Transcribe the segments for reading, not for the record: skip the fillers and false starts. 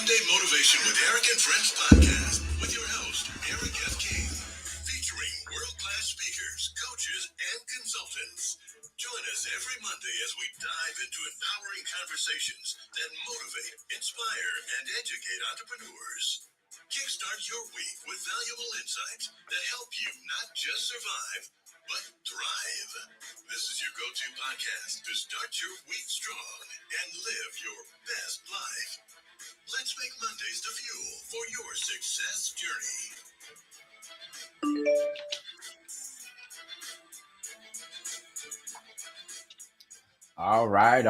Monday Motivation with Eric and Friends podcast with your host, Eric F. King, featuring world-class speakers, coaches, and consultants. Join us every Monday as we dive into empowering conversations that motivate, inspire, and educate entrepreneurs. Kickstart your week with valuable insights that help you not just survive, but thrive. This is your go-to podcast to start your week strong and live your best life. Let's make Mondays the fuel for your success journey. All right.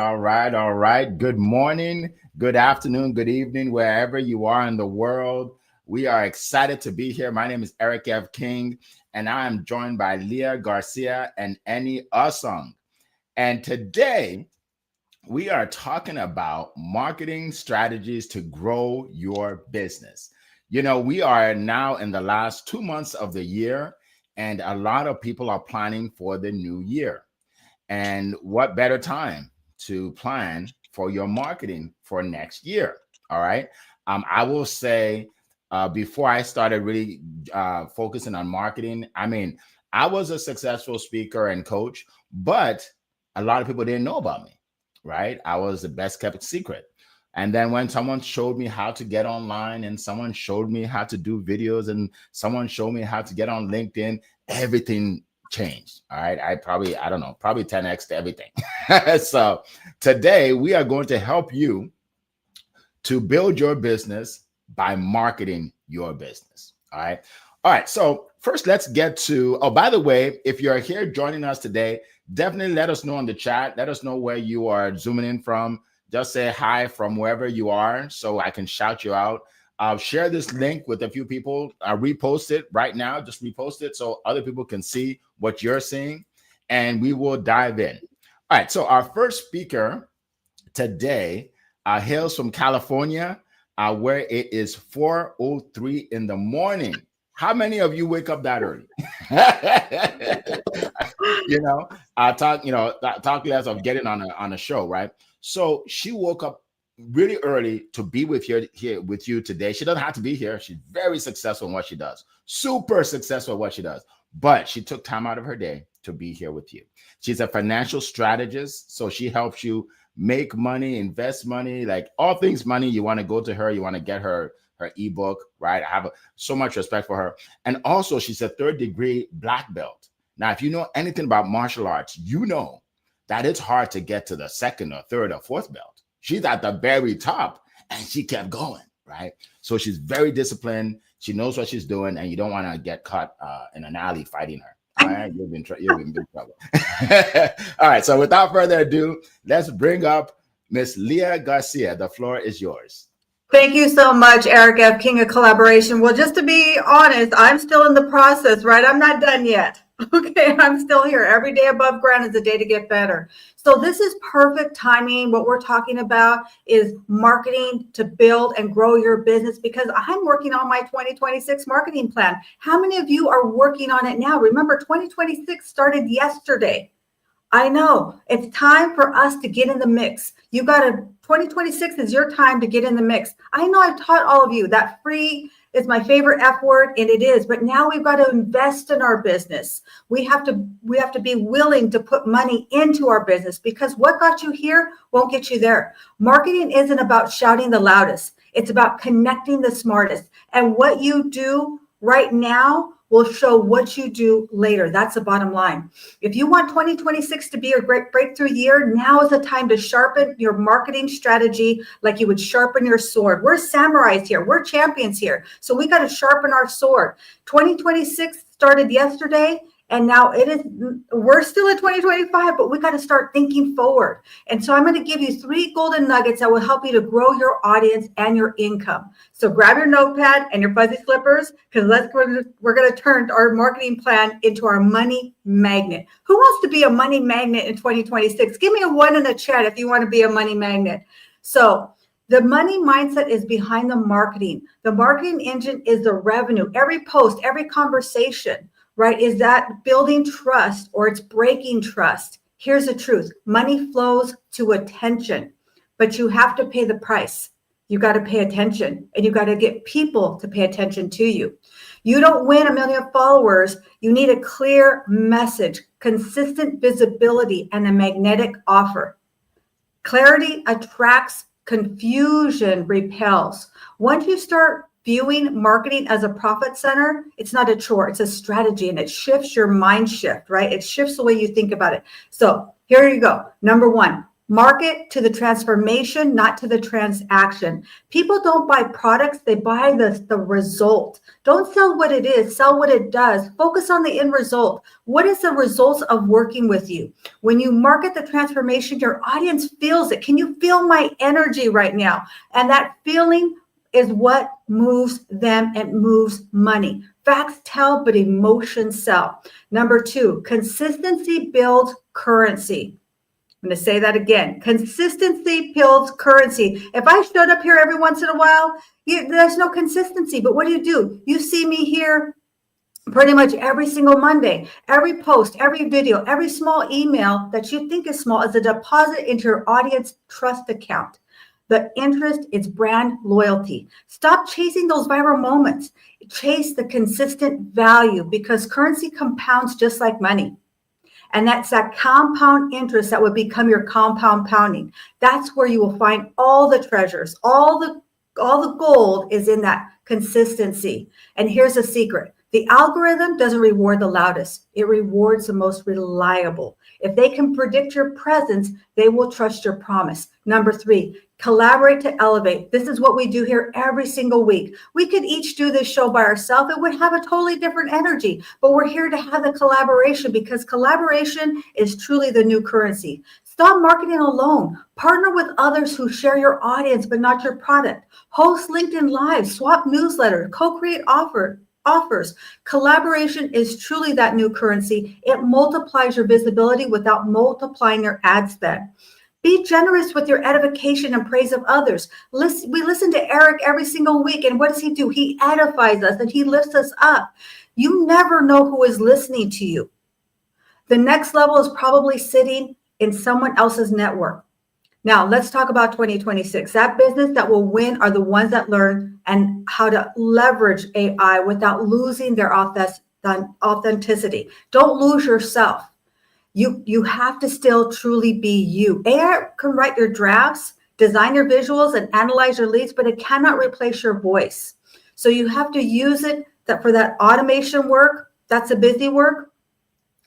Good morning, good afternoon, good evening, wherever you are in the world. We are excited to be here. My name is Eric F. King, and I am joined by Leah Garcia and Annie Usong. And today, we are talking about marketing strategies to grow your business. You know, we are now in the last 2 months of the year, and a lot of people are planning for the new year. And what better time to plan for your marketing for next year? All right. I will say before I started really focusing on marketing, I was a successful speaker and coach, but a lot of people didn't know about me, right? I was the best kept secret. And then when someone showed me how to get online and someone showed me how to do videos and someone showed me how to get on LinkedIn, everything changed. All right. probably 10x to everything. So today we are going to help you to build your business by marketing your business. All right. All right. So first, let's get to, oh, by the way, if you're here joining us today, definitely let us know in the chat. Let us know where you are zooming in from. Just say hi from wherever you are so I can shout you out. Share this link with a few people. Repost it right now. Just repost it so other people can see what you're seeing, and we will dive in. All right. So our first speaker today hails from California, where it is 4:03 in the morning. How many of you wake up that early? Talk less of getting on a show, right? So she woke up really early to be here with you today. She doesn't have to be here. She's very successful in what she does, super successful at what she does, but she took time out of her day to be here with you. She's a financial strategist, so she helps you make money, invest money, like all things money. You want to go to her, you want to get her ebook, right? I have so much respect for her. And also she's a 3rd degree black belt. Now, if you know anything about martial arts, you know that it's hard to get to the 2nd or 3rd or 4th belt. She's at the very top and she kept going, right? So she's very disciplined. She knows what she's doing, and you don't want to get caught in an alley fighting her. All right, you'll be in big trouble. All right, so without further ado, let's bring up Miss Leah Garcia. The floor is yours. Thank you so much, Eric F. King of Collaboration. Well, just to be honest, I'm still in the process, right? I'm not done yet. Okay, I'm still here. Every day above ground is a day to get better. So this is perfect timing. What we're talking about is marketing to build and grow your business, because I'm working on my 2026 marketing plan. How many of you are working on it now? Remember, 2026 started yesterday. I know it's time for us to get in the mix. 2026 is your time to get in the mix. I know I've taught all of you that free is my favorite F word, and it is, but now we've got to invest in our business. We have to be willing to put money into our business, because what got you here won't get you there. Marketing isn't about shouting the loudest. It's about connecting the smartest. And what you do right now will show what you do later. That's the bottom line. If you want 2026 to be a great breakthrough year, now is the time to sharpen your marketing strategy like you would sharpen your sword. We're samurais here. We're champions here. So we got to sharpen our sword. 2026 started yesterday, and now we're still in 2025, but we got to start thinking forward. And so I'm going to give you 3 golden nuggets that will help you to grow your audience and your income. So grab your notepad and your fuzzy slippers, because we're going to turn our marketing plan into our money magnet. Who wants to be a money magnet in 2026? Give me a 1 in the chat if you want to be a money magnet. So the money mindset is behind the marketing. The marketing engine is the revenue. Every post, every conversation, right? Is that building trust or it's breaking trust? Here's the truth. Money flows to attention, but you have to pay the price. You got to pay attention, and you got to get people to pay attention to you. You don't win 1 million followers. You need a clear message, consistent visibility, and a magnetic offer. Clarity attracts, confusion repels. Once you start viewing marketing as a profit center, it's not a chore, it's a strategy, and it shifts your mind shift, right? It shifts the way you think about it. So here you go. Number 1, market to the transformation, not to the transaction. People don't buy products, they buy the result. Don't sell what it is, sell what it does. Focus on the end result. What is the results of working with you? When you market the transformation, your audience feels it. Can you feel my energy right now? And that feeling is what moves them and moves money. Facts tell, but emotions sell. Number 2, consistency builds currency. I'm going to say that again. Consistency builds currency. If I showed up here every once in a while, there's no consistency. But what do? You see me here pretty much every single Monday. Every post, every video, every small email that you think is small is a deposit into your audience trust account. The interest is brand loyalty. Stop chasing those viral moments. Chase the consistent value, because currency compounds just like money. And that's that compound interest that would become your compound pounding. That's where you will find all the treasures. All the gold is in that consistency. And here's a secret. The algorithm doesn't reward the loudest. It rewards the most reliable. If they can predict your presence, they will trust your promise. Number 3, collaborate to elevate. This is what we do here every single week. We could each do this show by ourselves. It would have a totally different energy, but we're here to have the collaboration, because collaboration is truly the new currency. Stop marketing alone. Partner with others who share your audience, but not your product. Host LinkedIn Live, swap newsletters, co-create offers. Collaboration is truly that new currency. It multiplies your visibility without multiplying your ad spend. Be generous with your edification and praise of others. We listen to Eric every single week, and what does he do? He edifies us and he lifts us up. You never know who is listening to you. The next level is probably sitting in someone else's network. Now, let's talk about 2026. That business that will win are the ones that learn and how to leverage AI without losing their authenticity. Don't lose yourself. You have to still truly be you. AI can write your drafts, design your visuals, and analyze your leads, but it cannot replace your voice. So you have to use it for that automation work. That's a busy work,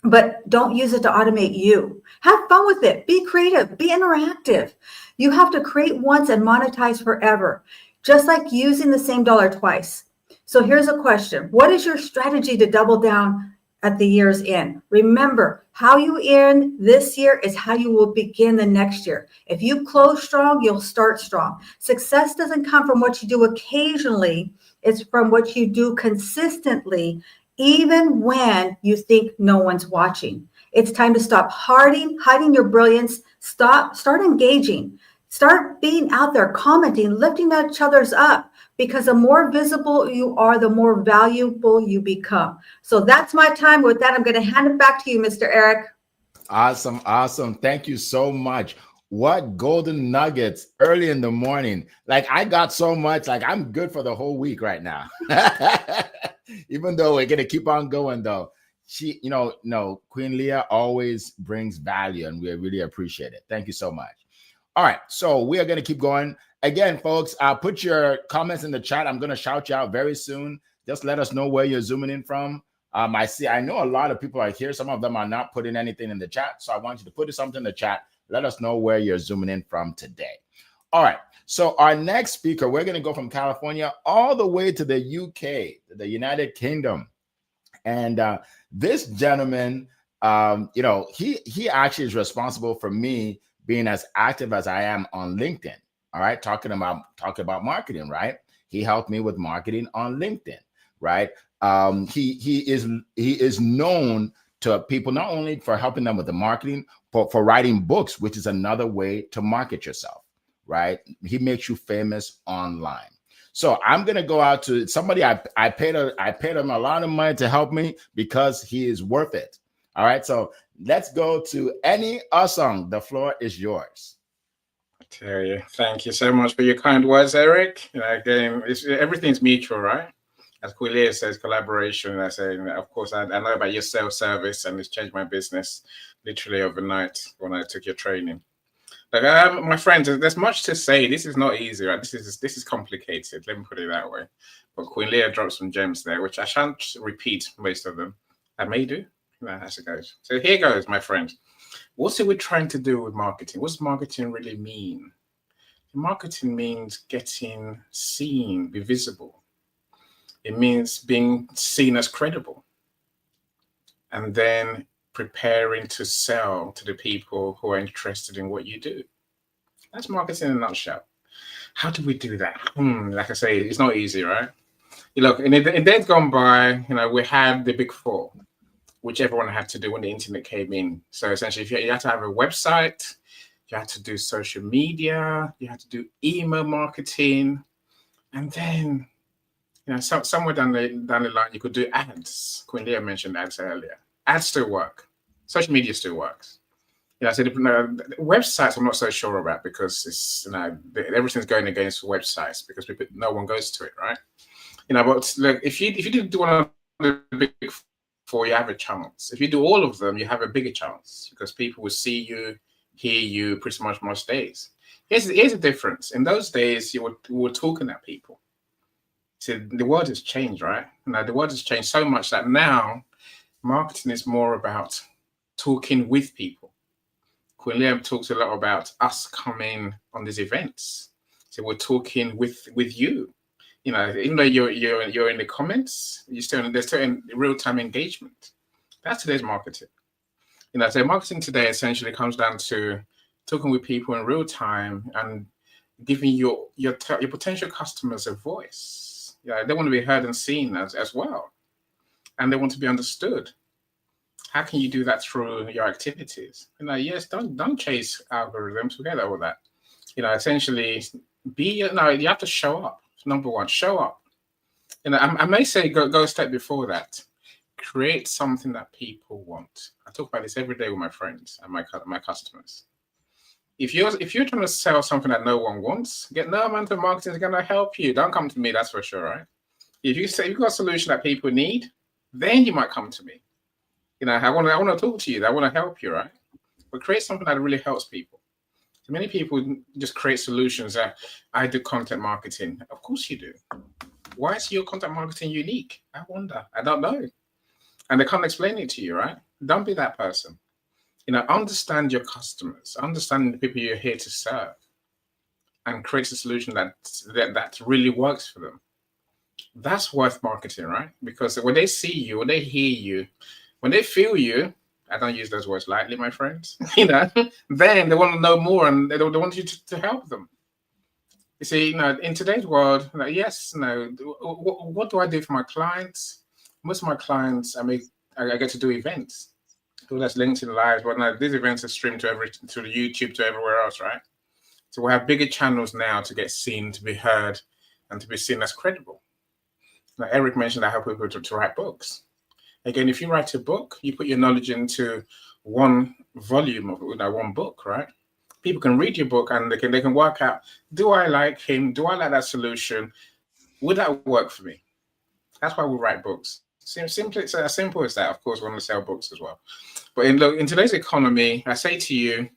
but don't use it to automate you. Have fun with it. Be creative. Be interactive. You have to create once and monetize forever, just like using the same dollar twice. So here's a question. What is your strategy to double down at the year's end? Remember, how you end this year is how you will begin the next year. If you close strong, you'll start strong. Success doesn't come from what you do occasionally. It's from what you do consistently, even when you think no one's watching. It's time to stop hiding your brilliance. Start engaging. Start being out there, commenting, lifting each other's up. Because the more visible you are, the more valuable you become. So that's my time. With that, I'm going to hand it back to you, Mr. Eric. Awesome. Thank you so much. What golden nuggets early in the morning. Like, I got so much, like, I'm good for the whole week right now. Even though we're going to keep on going, though. She, Queen Leah always brings value, and we really appreciate it. Thank you so much. All right, so we are going to keep going. Again, folks, put your comments in the chat. I'm going to shout you out very soon. Just let us know where you're zooming in from. I know a lot of people are here. Some of them are not putting anything in the chat. So I want you to put something in the chat. Let us know where you're zooming in from today. All right, so our next speaker, we're going to go from California all the way to the UK, the United Kingdom. And this gentleman, he actually is responsible for me being as active as I am on LinkedIn. All right, talking about marketing, right? He helped me with marketing on LinkedIn, right? He is known to people not only for helping them with the marketing, but for writing books, which is another way to market yourself, right? He makes you famous online. So I'm gonna go out to somebody I paid him a lot of money to help me because he is worth it. All right, so let's go to Eni Osong. The floor is yours. Tell you, thank you so much for your kind words, Eric. Again, everything's mutual, right? As Quilia says, collaboration. I say, of course, I know about your self-service, and it's changed my business literally overnight when I took your training. My friends, there's much to say. This is not easy, right? This is complicated. Let me put it that way. But Queen Leah dropped some gems there, which I shan't repeat most of them. I may do. As it goes. So here goes, my friends. What's it we're trying to do with marketing? What's marketing really mean? Marketing means getting seen, be visible. It means being seen as credible. And then preparing to sell to the people who are interested in what you do. That's marketing in a nutshell. How do we do that? Like I say, it's not easy, right? Look, in days gone by, we had the big four, which everyone had to do when the internet came in. So essentially, if you had to have a website, you had to do social media, you had to do email marketing, and then somewhere down the line, you could do ads. Queen Leah mentioned ads earlier. Ads still work. Social media still works. So the websites I'm not so sure about, because it's everything's going against websites because no one goes to it, right? But look, if you do one of the big four, you have a chance. If you do all of them, you have a bigger chance because people will see you, hear you pretty much most days. Here's the difference. In those days, you were talking at people. So the world has changed, right? The world has changed so much that now marketing is more about talking with people. Queen Leah talks a lot about us coming on these events. So we're talking with you. Even though you're in the comments, there's still in real-time engagement. That's today's marketing. So marketing today essentially comes down to talking with people in real time and giving your potential customers a voice. They want to be heard and seen as well, and they want to be understood. How can you do that through your activities? Yes, don't chase algorithms. Forget all that. Essentially, you have to show up. Number one, show up. I may say go a step before that. Create something that people want. I talk about this every day with my friends and my customers. If you're trying to sell something that no one wants, no amount of marketing is going to help you. Don't come to me, that's for sure, right? If you say you've got a solution that people need, then you might come to me. I want to talk to you. I want to help you, right? But create something that really helps people. So many people just create solutions that I do content marketing. Of course you do. Why is your content marketing unique? I wonder. I don't know. And they can't explain it to you, right? Don't be that person. Understand your customers, understand the people you're here to serve, and create a solution that really works for them. That's worth marketing, right? Because when they see you, when they hear you, when they feel you, I don't use those words lightly, my friends, then they want to know more and they want you to help them. You see, in today's world, what do I do for my clients? Most of my clients, I get to do events. So that's LinkedIn Live, but these events are streamed to the YouTube, to everywhere else, right? So we have bigger channels now to get seen, to be heard, and to be seen as credible. Eric mentioned I help people to write books. Again, if you write a book, you put your knowledge into one volume of one book, right? People can read your book and they can work out, do I like him? Do I like that solution? Would that work for me? That's why we write books. Simply, it's as simple as that. Of course, we want to sell books as well. But in today's economy, I say to you,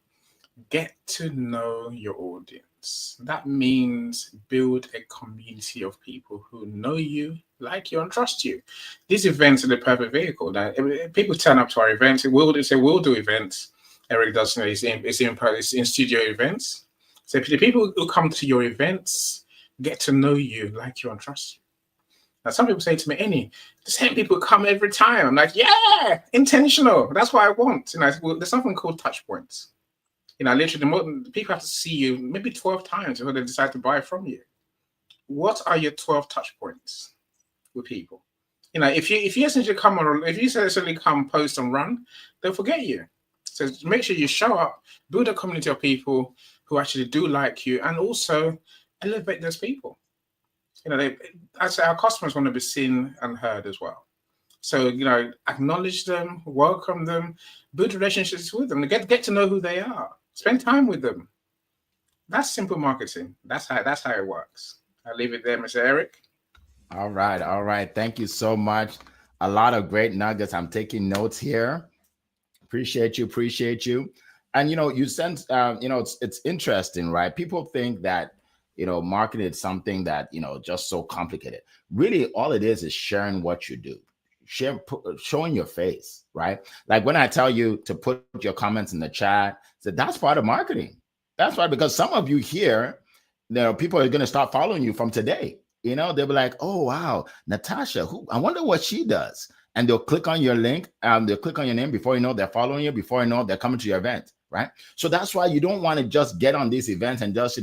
get to know your audience. That means build a community of people who know you, like you, and trust you. These events are the perfect vehicle. Now, people turn up to our events. We'll do events. Eric does, it's in studio events. So the people who come to your events get to know you, like you, and trust you. Now, some people say to me, Annie, the same people come every time. I'm like, yeah, intentional. That's what I want. There's something called touch points. Literally, people have to see you maybe 12 times before they decide to buy from you. What are your 12 touch points with people? If you essentially come, post and run, they'll forget you. So make sure you show up, build a community of people who actually do like you, and also elevate those people. I say our customers want to be seen and heard as well. So, acknowledge them, welcome them, build relationships with them, and get to know who they are. Spend time with them. That's simple marketing. That's how it works. I'll leave it there, Mr. Eric. All right, all right. Thank you so much. A lot of great nuggets. I'm taking notes here. Appreciate you, appreciate you. And you sense, it's interesting, right? People think that marketing is something that just so complicated. Really, all it is sharing what you do, showing your face, right? Like when I tell you to put your comments in the chat, so that's part of marketing. That's right, because some of you here, people are going to start following you from today. They'll be like, oh wow, Natasha, I wonder what she does. And they'll click on your link, they'll click on your name. Before you know, they're following you. Before you know, they're coming to your event, right? So that's why you don't want to just get on these events and just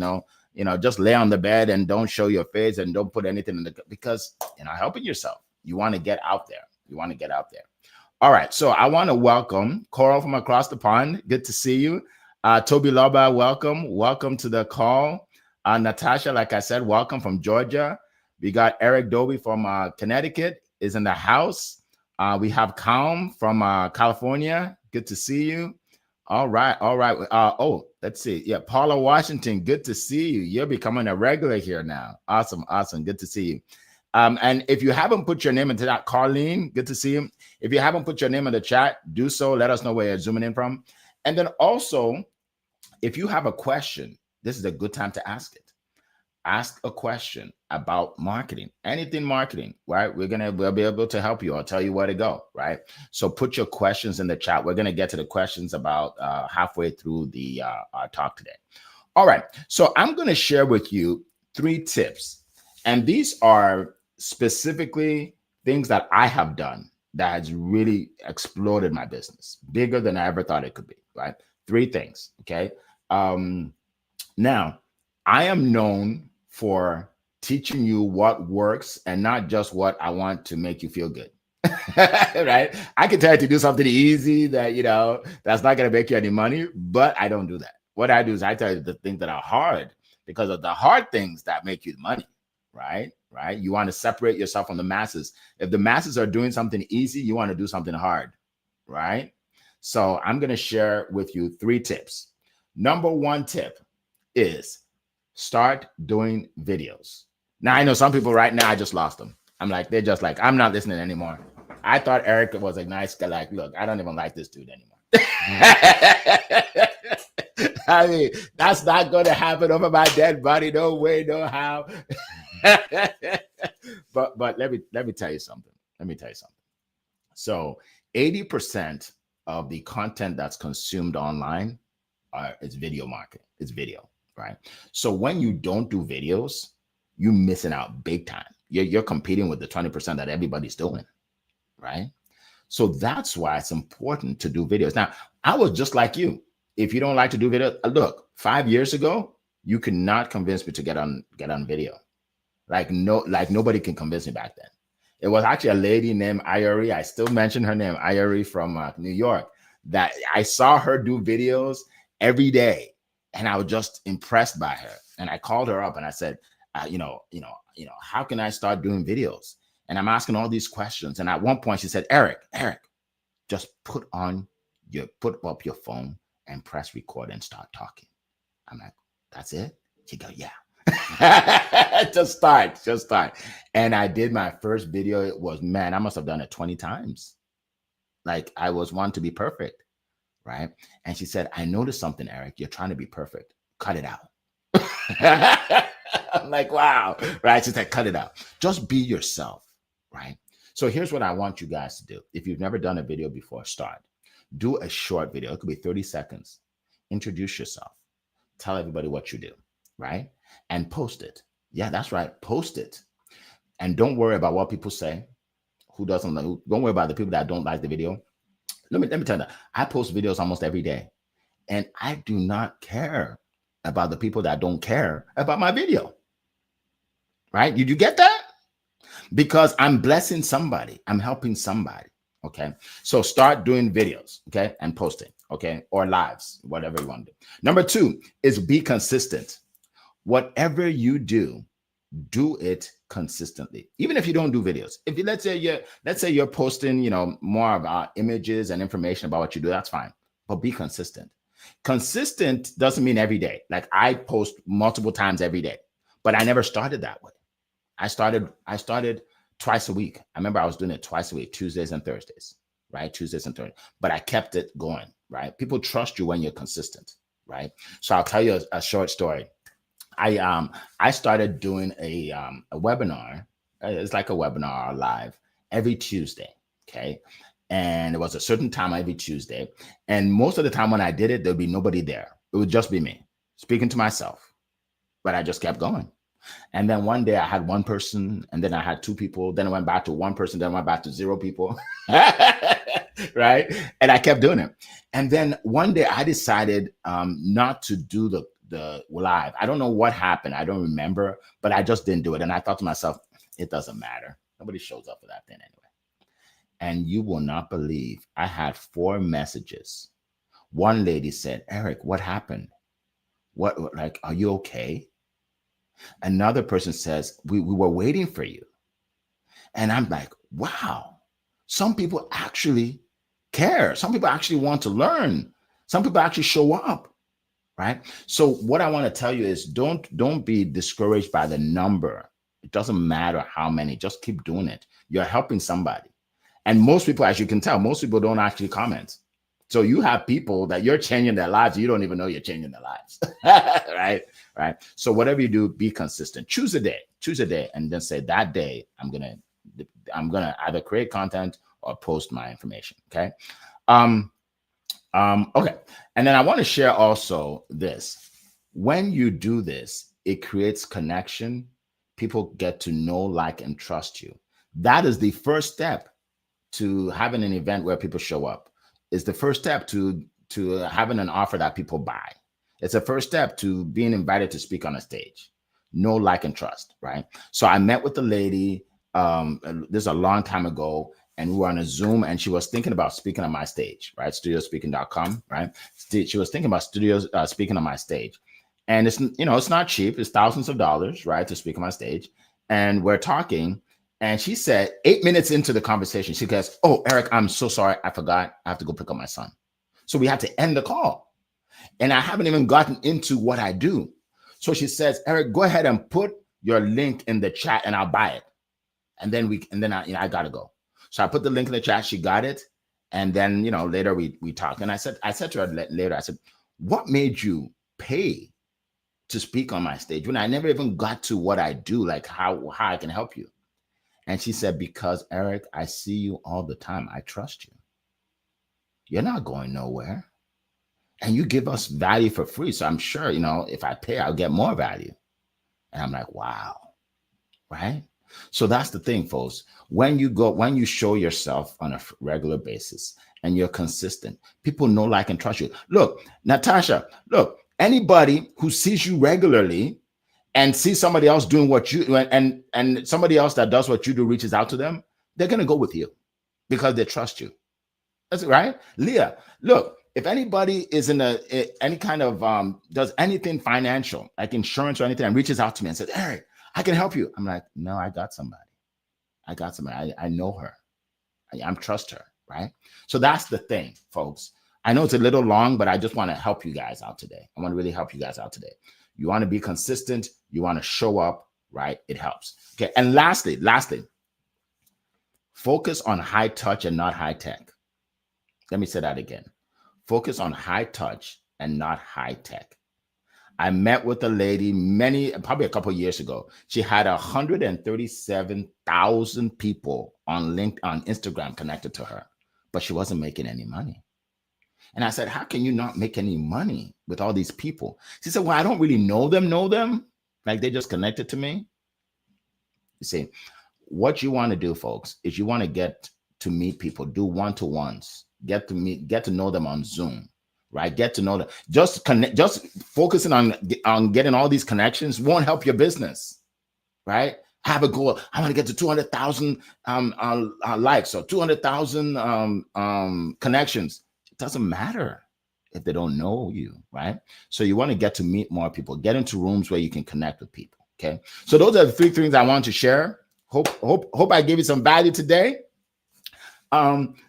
just lay on the bed and don't show your face and don't put anything in because helping yourself. You want to get out there. You want to get out there. All right. So I want to welcome Coral from across the pond. Good to see you. Toby Loba, welcome. Welcome to the call. Natasha, like I said, welcome from Georgia. We got Eric Doby from Connecticut is in the house. We have Calm from California. Good to see you. All right. All right. Let's see. Yeah. Paula Washington. Good to see you. You're becoming a regular here now. Awesome. Awesome. Good to see you. And if you haven't put your name into that, Carlene, good to see you. If you haven't put your name in the chat, do so. Let us know where you're zooming in from. And then also, if you have a question, this is a good time to ask it. Ask a question about marketing, anything marketing, right? We'll be able to help you. I'll tell you where to go, right? So put your questions in the chat. We're going to get to the questions about halfway through the our talk today. All right. So I'm going to share with you 3 tips. And these are specifically things that I have done that has really exploded my business, bigger than I ever thought it could be, right? 3 things, okay? Now, I am known for teaching you what works and not just what I want to make you feel good, right? I can tell you to do something easy that, that's not going to make you any money, but I don't do that. What I do is I tell you the things that are hard because of the hard things that make you the money, right? Right? You want to separate yourself from the masses. If the masses are doing something easy, you want to do something hard, right? So I'm going to share with you 3 tips. Number 1 tip is start doing videos. Now, I know some people right now, I just lost them. They're just like, I'm not listening anymore. I thought Eric was a nice guy. Like, look, I don't even like this dude anymore. I mean, that's not going to happen over my dead body. No way, no how. but let me tell you something. So 80% of the content that's consumed online is video marketing. It's video. Right. So when you don't do videos, you're missing out big time. You're competing with the 20% that everybody's doing. Right. So that's why it's important to do videos. Now, I was just like you. If you don't like to do video, look, 5 years ago, you could not convince me to get on video. Like nobody can convince me back then. It was actually a lady named Iori. I still mention her name, Iori from New York, that I saw her do videos every day. And I was just impressed by her. And I called her up and I said, how can I start doing videos? And I'm asking all these questions. And at one point she said, Eric, just put up your phone and press record and start talking. I'm like, that's it? She go, yeah. just start. And I did my first video. It was, I must have done it 20 times. Like I was one to be perfect. Right. And she said, I noticed something, Eric. You're trying to be perfect. Cut it out. I'm like, wow. Right. She said, cut it out. Just be yourself. Right. So here's what I want you guys to do. If you've never done a video before, start. Do a short video. It could be 30 seconds. Introduce yourself. Tell everybody what you do. Right. And post it. Yeah, that's right. Post it. And don't worry about what people say. Don't worry about the people that don't like the video. Let me tell you that I post videos almost every day, and I do not care about the people that don't care about my video. Right? Did you get that? Because I'm blessing somebody. I'm helping somebody. Okay. So start doing videos. Okay. And posting. Okay. Or lives, whatever you want to do. Number 2 is be consistent. Whatever you do it consistently, even if you don't do videos. If you let's say you're posting, more about images and information about what you do, that's fine. But be consistent. Consistent doesn't mean every day. Like I post multiple times every day, but I never started that way. I started twice a week. I remember I was doing it twice a week, Tuesdays and Thursdays, right? Tuesdays and Thursdays, but I kept it going, right? People trust you when you're consistent, right? So I'll tell you a short story. I started doing a webinar. It's like a webinar live every Tuesday, okay? And it was a certain time every Tuesday. And most of the time when I did it, there'd be nobody there. It would just be me speaking to myself, but I just kept going. And then one day I had one person, and then I had two people. Then I went back to one person, then I went back to 0 people, right? And I kept doing it. And then one day I decided not to do the live. I don't know what happened. I don't remember, but I just didn't do it. And I thought to myself, it doesn't matter. Nobody shows up for that thing anyway. And you will not believe, I had 4 messages. One lady said, Eric, what happened? What, like, are you okay? Another person says, we were waiting for you. And I'm like, wow, some people actually care. Some people actually want to learn. Some people actually show up, right? So what I want to tell you is don't be discouraged by the number. It doesn't matter how many, just keep doing it. You're helping somebody. And most people, as you can tell, most people don't actually comment. So you have people that you're changing their lives. You don't even know you're changing their lives, right? So whatever you do, be consistent. Choose a day, and then say that day, I'm gonna either create content or post my information. Okay. Okay. And then I want to share also this. When you do this, it creates connection. People get to know, like, and trust you. That is the first step to having an event where people show up. It's the first step to having an offer that people buy. It's the first step to being invited to speak on a stage. Know, like, and trust, right? So I met with the lady, this is a long time ago, and we were on a Zoom, and she was thinking about speaking on my stage, right? Studiospeaking.com, right? She was thinking about speaking on my stage. And it's, it's not cheap. It's thousands of dollars, right, to speak on my stage. And we're talking, and she said 8 minutes into the conversation, she goes, oh, Eric, I'm so sorry. I forgot. I have to go pick up my son. So we had to end the call. And I haven't even gotten into what I do. So she says, Eric, go ahead and put your link in the chat and I'll buy it. And then I got to go. So I put the link in the chat. She got it. And then, later we talked. And I said to her later, I said, what made you pay to speak on my stage when I never even got to what I do, like how I can help you? And she said, because Eric, I see you all the time. I trust you. You're not going nowhere. And you give us value for free. So I'm sure, if I pay, I'll get more value. And I'm like, wow. Right? So that's the thing, folks. When you show yourself on a regular basis and you're consistent, people know, like, and trust you. Look, Natasha, anybody who sees you regularly and sees somebody else doing what you do, and somebody else that does what you do reaches out to them, they're going to go with you because they trust you. That's right. Leah, look, if anybody is in any kind of does anything financial, like insurance or anything, and reaches out to me and says, Eric, I can help you. I'm like, no, I got somebody. I know her. I trust her. Right. So that's the thing, folks. I know it's a little long, but I just want to help you guys out today. I want to really help you guys out today. You want to be consistent. You want to show up, right? It helps. Okay. And lastly, focus on high touch and not high tech. Let me say that again. Focus on high touch and not high tech. I met with a lady probably a couple of years ago. She had 137,000 people on Instagram connected to her, but she wasn't making any money. And I said, how can you not make any money with all these people? She said, well, I don't really know them. Like they just connected to me. You see, what you want to do, folks, is you want to get to meet people, do one-to-ones, get to know them on Zoom, right? Get to know them. Just focusing on getting all these connections won't help your business, right? Have a goal. I want to get to 200,000 likes or 200,000 connections. It doesn't matter if they don't know you, right? So you want to get to meet more people, get into rooms where you can connect with people. Okay. So those are the 3 things I want to share. Hope I gave you some value today.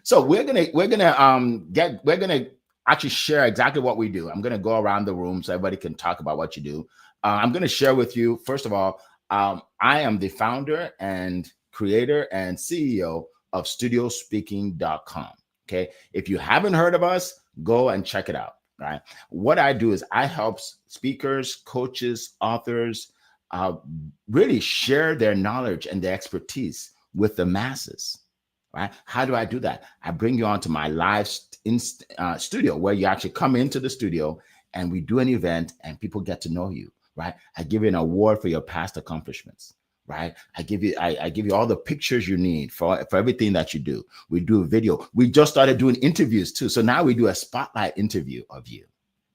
So we're gonna actually share exactly what we do. I'm going to go around the room so everybody can talk about what you do. I'm going to share with you, first of all, I am the founder and creator and CEO of studiospeaking.com. Okay. If you haven't heard of us, go and check it out. Right. What I do is I help speakers, coaches, authors really share their knowledge and their expertise with the masses. Right. How do I do that? I bring you onto my live studio where you actually come into the studio and we do an event and people get to know you. Right. I give you an award for your past accomplishments. Right. I give you all the pictures you need for everything that you do. We do a video. We just started doing interviews too. So now we do a spotlight interview of you.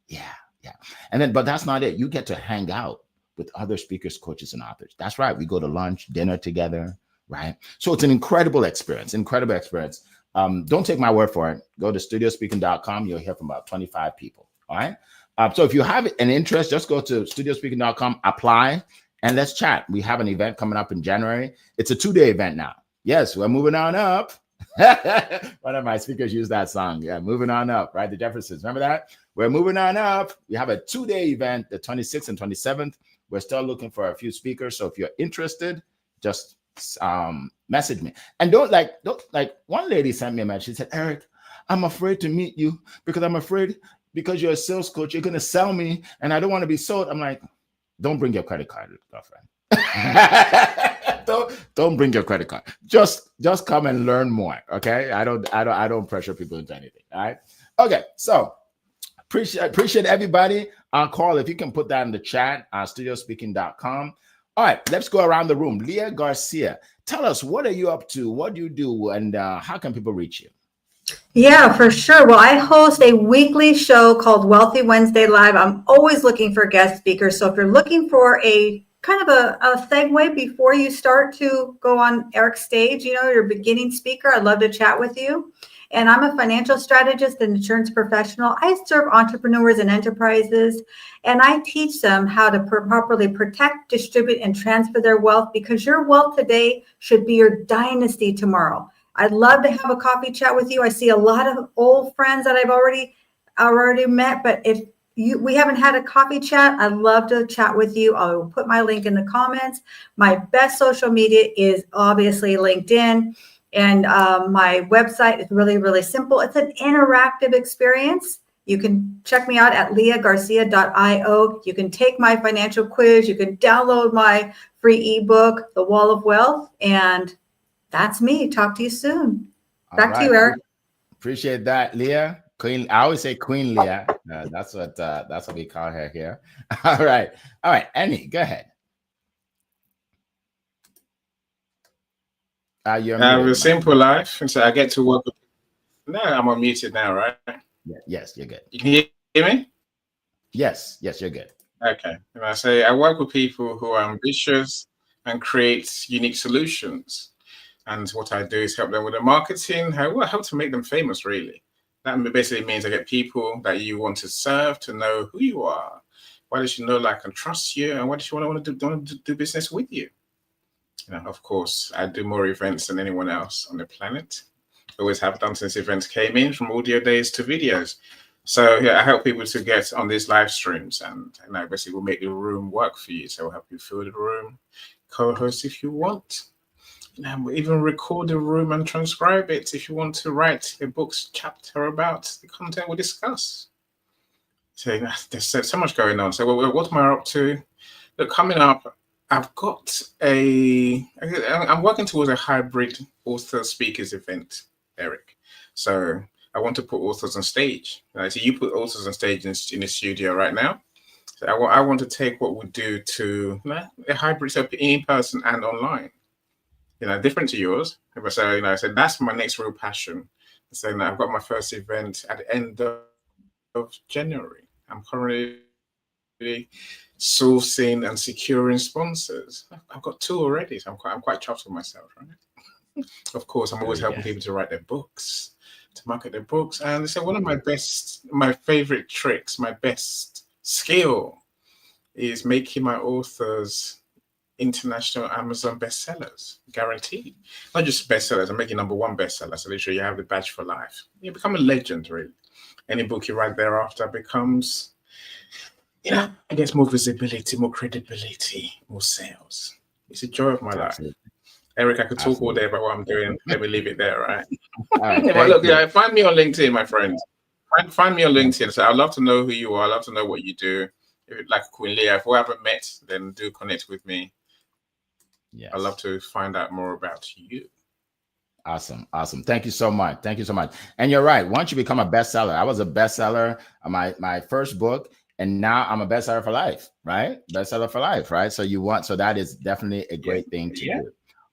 Yeah. And then, but that's not it. You get to hang out with other speakers, coaches, and authors. That's right. We go to lunch, dinner together. Right. So it's an incredible experience. Don't take my word for it. Go to studiospeaking.com. You'll hear from about 25 people. All right. So if you have an interest, just go to studiospeaking.com, apply, and let's chat. We have an event coming up in January. It's a 2-day event now. Yes, we're moving on up. One of my speakers used that song. Yeah, moving on up, right? The Jeffersons. Remember that? We're moving on up. We have a 2-day event, the 26th and 27th. We're still looking for a few speakers. So if you're interested, just message me. And don't like one lady sent me a message. She said, Eric, I'm afraid to meet you because you're a sales coach, you're going to sell me and I don't want to be sold. I'm like, don't bring your credit card, girlfriend. don't bring your credit card. Just come and learn more. Okay. I don't pressure people into anything. All right. Okay. So appreciate everybody on call. If you can put that in the chat, studiospeaking.com. All right, let's go around the room. Leah Garcia, tell us, what are you up to? What do you do? And how can people reach you? Yeah, for sure. Well, I host a weekly show called Wealthy Wednesday Live. I'm always looking for guest speakers. So if you're looking for a kind of a segue before you start to go on Eric's stage, you're a beginning speaker, I'd love to chat with you. And I'm a financial strategist and insurance professional. I serve entrepreneurs and enterprises, and I teach them how to properly protect, distribute, and transfer their wealth, because your wealth today should be your dynasty tomorrow. I'd love to have a coffee chat with you. I see a lot of old friends that I've already met, but if we haven't had a coffee chat, I'd love to chat with you. I'll put my link in the comments. My best social media is obviously LinkedIn. And my website is really, really simple. It's an interactive experience. You can check me out at leahgarcia.io. You can take my financial quiz. You can download my free ebook, The Wall of Wealth. And that's me. Talk to you soon. Back to you, Eric. Appreciate that, Leah. Queen. I always say Queen Leah. That's what we call her here. All right. Annie, go ahead. I have a simple life, and so I get to work with. No, I'm unmuted now, right? Yeah, yes, you're good. You can hear me? Yes, you're good. Okay. And I say I work with people who are ambitious and create unique solutions. And what I do is help them with the marketing, help to make them famous, really. That basically means I get people that you want to serve to know who you are. Why does you know, like, and trust you? And why does you want to do business with you? Of course, I do more events than anyone else on the planet. Always have done since events came in, from audio days to videos. So I help people to get on these live streams, and I basically will make the room work for you. So I'll help you fill the room, co-host if you want. We'll even record the room and transcribe it if you want to write a book's chapter about the content we discuss. So there's so much going on. So what am I up to? Look, coming up, I'm working towards a hybrid author speakers event, Eric. So I want to put authors on stage. Right? So you put authors on stage in the studio right now. So I want to take what we do to a hybrid, so in person and online. Different to yours. So I said that's my next real passion. So I've got my first event at the end of January. I'm currently sourcing and securing sponsors. I've got 2 already, so I'm quite chuffed with myself, right? Of course, I'm always helping people to write their books, to market their books. And so one of my favorite tricks, my best skill is making my authors international Amazon bestsellers, guaranteed. Not just bestsellers, I'm making #1 bestseller. So literally you have the badge for life. You become a legend, really. any book you write thereafter becomes, I guess more visibility, more credibility, more sales. It's a joy of my life. Eric, I could talk all day about what I'm doing. Let me leave it there, right? All right. Well, look, find me on LinkedIn, my friend. Find me on LinkedIn. So I'd love to know who you are. I'd love to know what you do. If you'd like Queen Leah, if we haven't met, then do connect with me. Yes. I'd love to find out more about you. Awesome. Thank you so much. And you're right. Once you become a bestseller, I was a bestseller on my first book, and now I'm a bestseller for life, right? Bestseller for life, right? So that is definitely a great thing to do.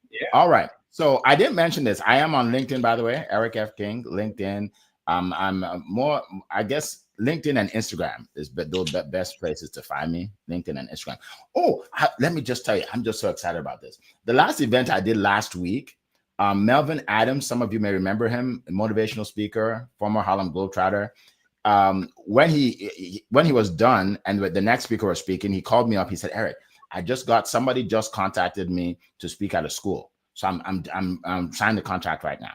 Yeah. All right. So I didn't mention this. I am on LinkedIn, by the way, Eric F. King, LinkedIn. I'm more, I guess, LinkedIn and Instagram is those best places to find me. LinkedIn and Instagram. Oh, let me just tell you, I'm just so excited about this. The last event I did last week, Melvin Adams, some of you may remember him, a motivational speaker, former Harlem Globetrotter. When he was done and the next speaker was speaking, he called me up. He said, Eric, somebody just contacted me to speak at a school. So I'm signing the contract right now.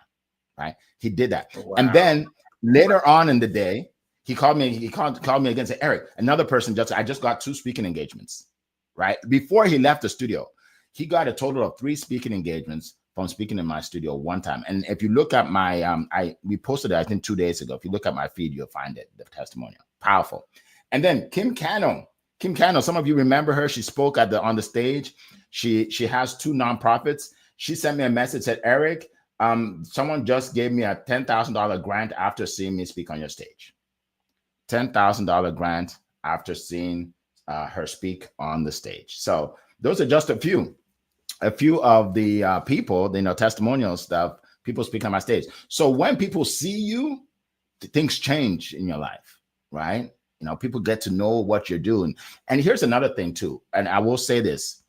Right. He did that. Wow. And then later on in the day, he called me again and said, Eric, another person I just got 2 speaking engagements. Right. Before he left the studio, he got a total of 3 speaking engagements from speaking in my studio one time. And if you look at my, we posted it, I think 2 days ago. If you look at my feed, you'll find it, the testimonial. Powerful. And then Kim Cano, some of you remember her. She spoke on the stage. She has 2 nonprofits. She sent me a message, said, Eric, someone just gave me a $10,000 grant after seeing me speak on your stage. $10,000 grant after seeing her speak on the stage. So those are just a few of the people, testimonial stuff, people speak on my stage. So when people see you, things change in your life, right? People get to know what you're doing. And here's another thing too. And I will say this.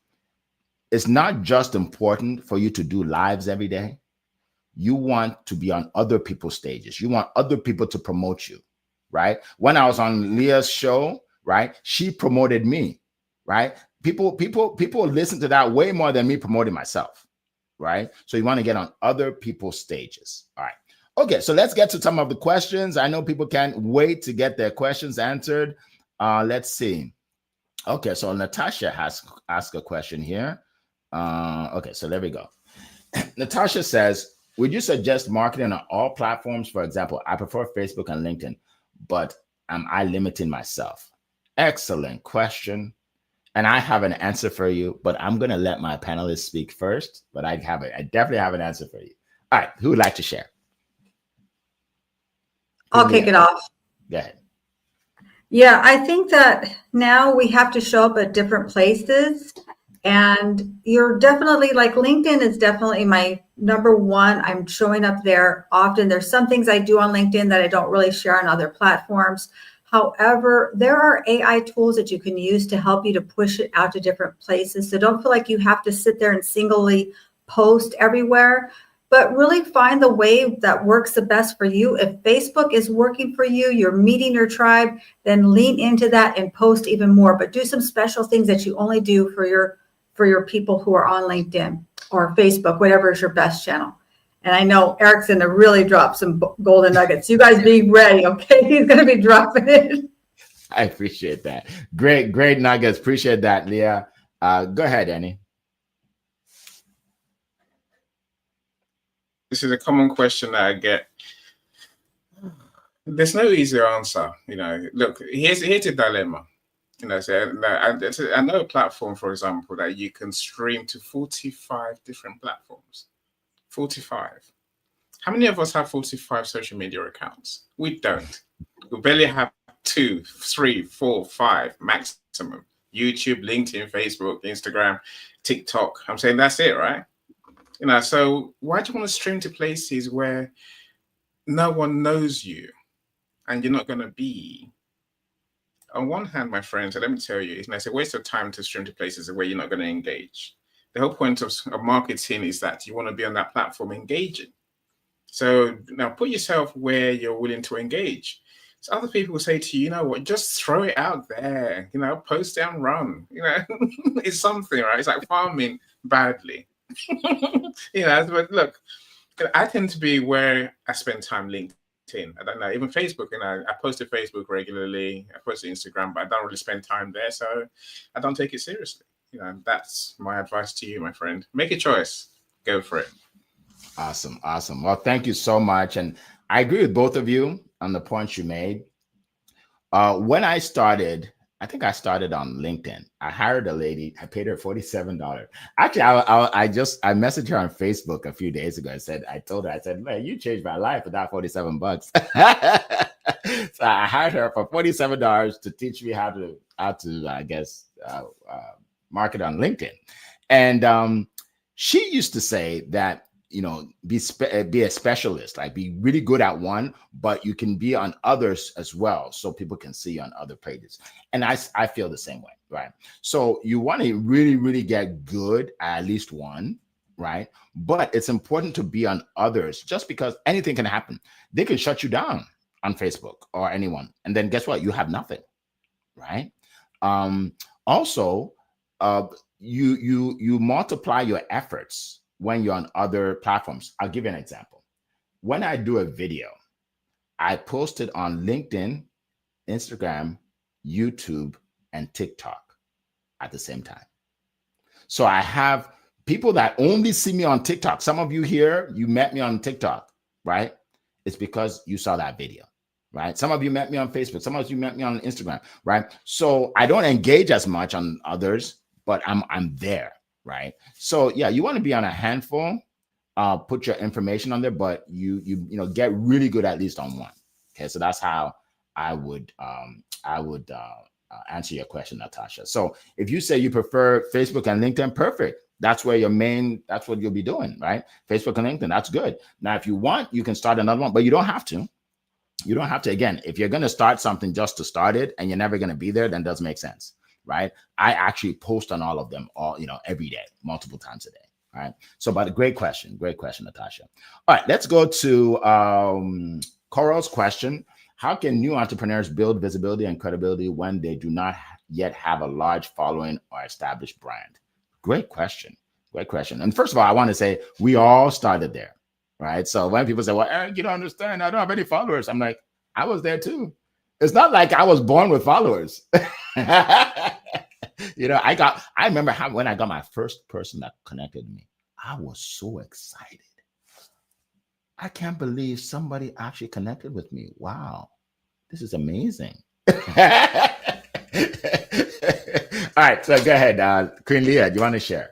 It's not just important for you to do lives every day. You want to be on other people's stages. You want other people to promote you, right? When I was on Leah's show, right, she promoted me, right? People listen to that way more than me promoting myself, right? So you want to get on other people's stages. All right. Okay, so let's get to some of the questions. I know people can't wait to get their questions answered. Let's see. Okay, so Natasha has asked a question here. Okay, so there we go. Natasha says, would you suggest marketing on all platforms? For example, I prefer Facebook and LinkedIn, but am I limiting myself? Excellent question. And I have an answer for you, but I'm going to let my panelists speak first, but I definitely have an answer for you. All right, who would like to share? I'll kick it off. Go ahead. Yeah, I think that now we have to show up at different places. And you're definitely, like, LinkedIn is definitely my number one. I'm showing up there often. There's some things I do on LinkedIn that I don't really share on other platforms. However, there are AI tools that you can use to help you to push it out to different places. So don't feel like you have to sit there and singly post everywhere, but really find the way that works the best for you. If Facebook is working for you, you're meeting your tribe, then lean into that and post even more, but do some special things that you only do for your people who are on LinkedIn or Facebook, whatever is your best channel. And I know Eric's going to really drop some golden nuggets. You guys be ready, okay? He's going to be dropping it. I appreciate that. Great nuggets. Appreciate that, Leah. Go ahead, Annie. This is a common question that I get. There's no easy answer. Look, here's a dilemma. I know a platform, for example, that you can stream to 45 different platforms. 45. How many of us have 45 social media accounts? We don't. We barely have 2, 3, 4, 5 maximum. YouTube, LinkedIn, Facebook, Instagram, TikTok. I'm saying that's it, right? So why do you want to stream to places where no one knows you and you're not going to be? On one hand, my friends, let me tell you, it's a waste of time to stream to places where you're not going to engage. The whole point of marketing is that you want to be on that platform engaging. So now put yourself where you're willing to engage. So other people will say to you, you know what, just throw it out there, post and run. It's something, right? It's like farming badly. But look, I tend to be where I spend time LinkedIn. I don't know, even Facebook. I post to Facebook regularly. I post to Instagram, but I don't really spend time there, so I don't take it seriously. That's my advice to you, my friend. Make a choice. Go for it. Awesome. Well, thank you so much. And I agree with both of you on the points you made. When I started, I think I started on LinkedIn. I hired a lady. I paid her $47. Actually, I messaged her on Facebook a few days ago. I told her, man, you changed my life with that $47. So I hired her for $47 to teach me how to I guess, market on LinkedIn. And she used to say that, be a specialist, like be really good at one, but you can be on others as well, so people can see you on other pages. And I feel the same way, right? So you want to really, really get good at least one, right? But it's important to be on others, just because anything can happen. They can shut you down on Facebook or anyone, and then guess what? You have nothing, right? Also, you multiply your efforts when you're on other platforms. I'll give you an example. When I do a video, I post it on LinkedIn, Instagram, YouTube, and TikTok at the same time. So I have people that only see me on TikTok. Some of you here, you met me on TikTok, right? It's because you saw that video, right? Some of you met me on Facebook. Some of you met me on Instagram, right? So I don't engage as much on others, but I'm there. Right. So yeah, you want to be on a handful, put your information on there, but you get really good at least on one. Okay. So that's how I would answer your question, Natasha. So if you say you prefer Facebook and LinkedIn, perfect. That's what you'll be doing, right? Facebook and LinkedIn, that's good. Now, if you want, you can start another one, but you don't have to. You don't have to. Again, if you're going to start something just to start it and you're never going to be there, then it doesn't make sense. Right. I actually post on all of them every day, multiple times a day. Right. So, but a great question, Natasha. All right, let's go to Coral's question. How can new entrepreneurs build visibility and credibility when they do not yet have a large following or established brand? Great question. And first of all, I want to say we all started there. Right. So when people say, well, Eric, you don't understand, I don't have any followers. I'm like, I was there too. It's not like I was born with followers. I remember when I got my first person that connected me, I was so excited. I can't believe somebody actually connected with me. Wow, this is amazing. All right, so go ahead, Queen Leah, do you want to share?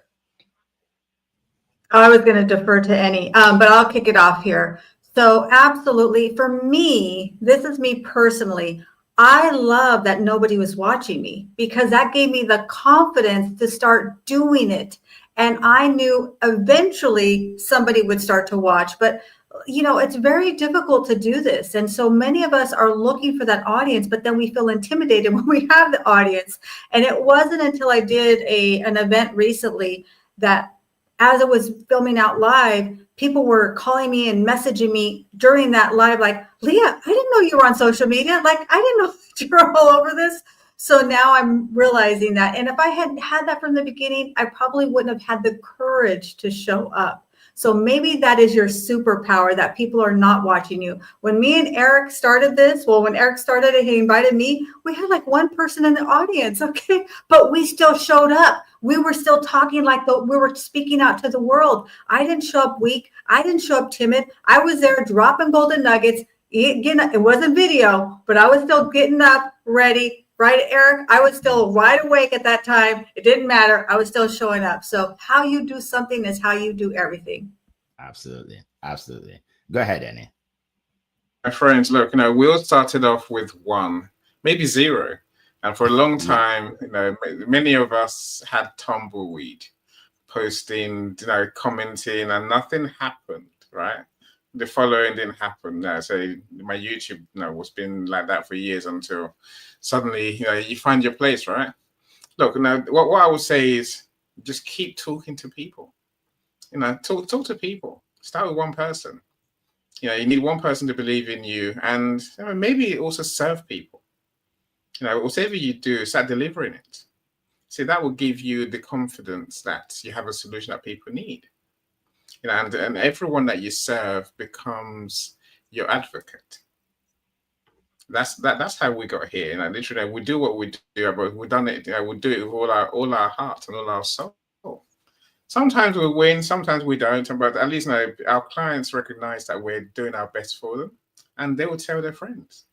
I was going to defer to Annie, but I'll kick it off here. So absolutely, for me, this is me personally. I love that nobody was watching me, because that gave me the confidence to start doing it. And I knew eventually somebody would start to watch, but it's very difficult to do this. And so many of us are looking for that audience, but then we feel intimidated when we have the audience. And it wasn't until I did an event recently that, as I was filming out live, people were calling me and messaging me during that live, like, Leah, I didn't know you were on social media. Like, I didn't know that you were all over this. So now I'm realizing that. And if I hadn't had that from the beginning, I probably wouldn't have had the courage to show up. So maybe that is your superpower, that people are not watching you. When me and Eric started this, when Eric started it, he invited me, we had like one person in the audience, okay? But we still showed up. We were still talking like we were speaking out to the world. I didn't show up weak. I didn't show up timid. I was there dropping golden nuggets. It wasn't video, but I was still getting up, ready. Right, Eric? I was still wide awake at that time. It didn't matter. I was still showing up. So how you do something is how you do everything. Absolutely. Go ahead, Annie. My friends, look, we all started off with 1, maybe 0. And for a long time, many of us had tumbleweed, posting, commenting, and nothing happened, right? The following didn't happen. So my YouTube, was been like that for years, until suddenly, you find your place, right? Look, what I would say is just keep talking to people. Talk to people. Start with one person. You need one person to believe in you, and maybe also serve people. Whatever you do, start delivering it. See, that will give you the confidence that you have a solution that people need. And everyone that you serve becomes your advocate. That's how we got here. And literally, we do what we do, but we've done it. We do it with all our heart and all our soul. Sometimes we win, sometimes we don't. But at least our clients recognize that we're doing our best for them, and they will tell their friends.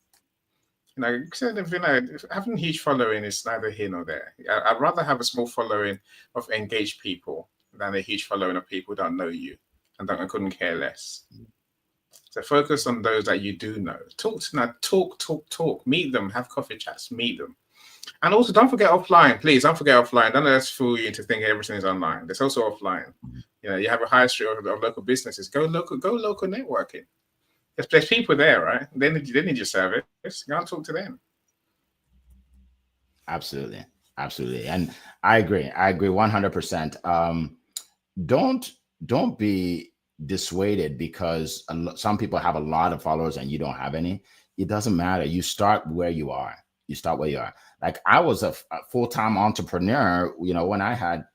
Having a huge following is neither here nor there. I'd rather have a small following of engaged people than a huge following of people who don't know you and couldn't care less. So focus on those that you do know. Talk. Meet them. Have coffee chats. Meet them. And also, don't forget offline. Please don't forget offline. Don't let us fool you into thinking everything is online. There's also offline. You have a high street of local businesses. Go local networking. There's people there, right? They need your service. Go and talk to them. Absolutely. And I agree 100%. Don't be dissuaded because some people have a lot of followers and you don't have any. It doesn't matter. You start where you are. Like I was a full-time entrepreneur, when I had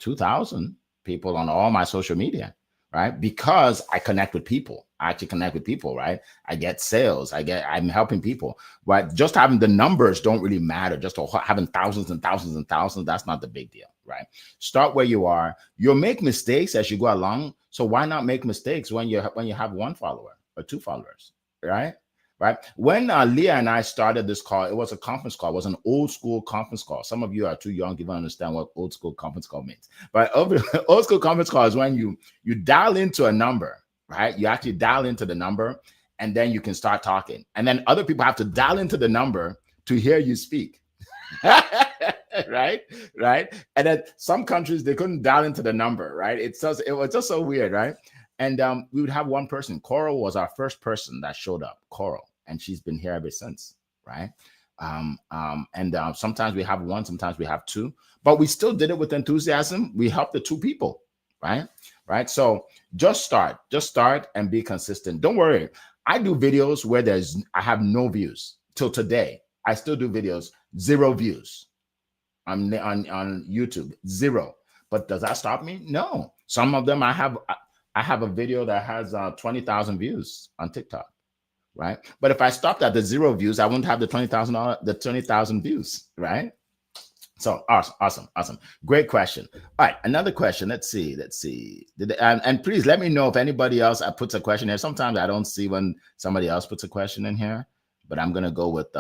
2,000 people on all my social media, right? Because I connect with people. I actually connect with people, right? I get sales. I'm helping people. But just having the numbers don't really matter. Just having thousands and thousands and thousands, that's not the big deal, right? Start where you are. You'll make mistakes as you go along. So why not make mistakes when you have one follower or two followers, right? Right. When Leah and I started this call, it was a conference call. It was an old school conference call. Some of you are too young to even understand what old school conference call means. But old school conference call is when you dial into a number, right? You actually dial into the number and then you can start talking. And then other people have to dial into the number to hear you speak. Right. And then some countries, they couldn't dial into the number, right? It was just so weird, right? And we would have one person. Coral was our first person that showed up, Coral, and she's been here ever since, right? Sometimes we have one, sometimes we have two, but we still did it with enthusiasm. We helped the two people, right? So just start and be consistent. Don't worry. I do videos where I have no views till today. I still do videos, 0 views on YouTube, 0. But does that stop me? No. Some of them I have a video that has 20,000 views on TikTok, right? But if I stopped at the 0 views, I wouldn't have the 20,000 views, right? So awesome. Great question. All right, another question. Let's see. And please let me know if anybody else puts a question here. Sometimes I don't see when somebody else puts a question in here, but I'm gonna go with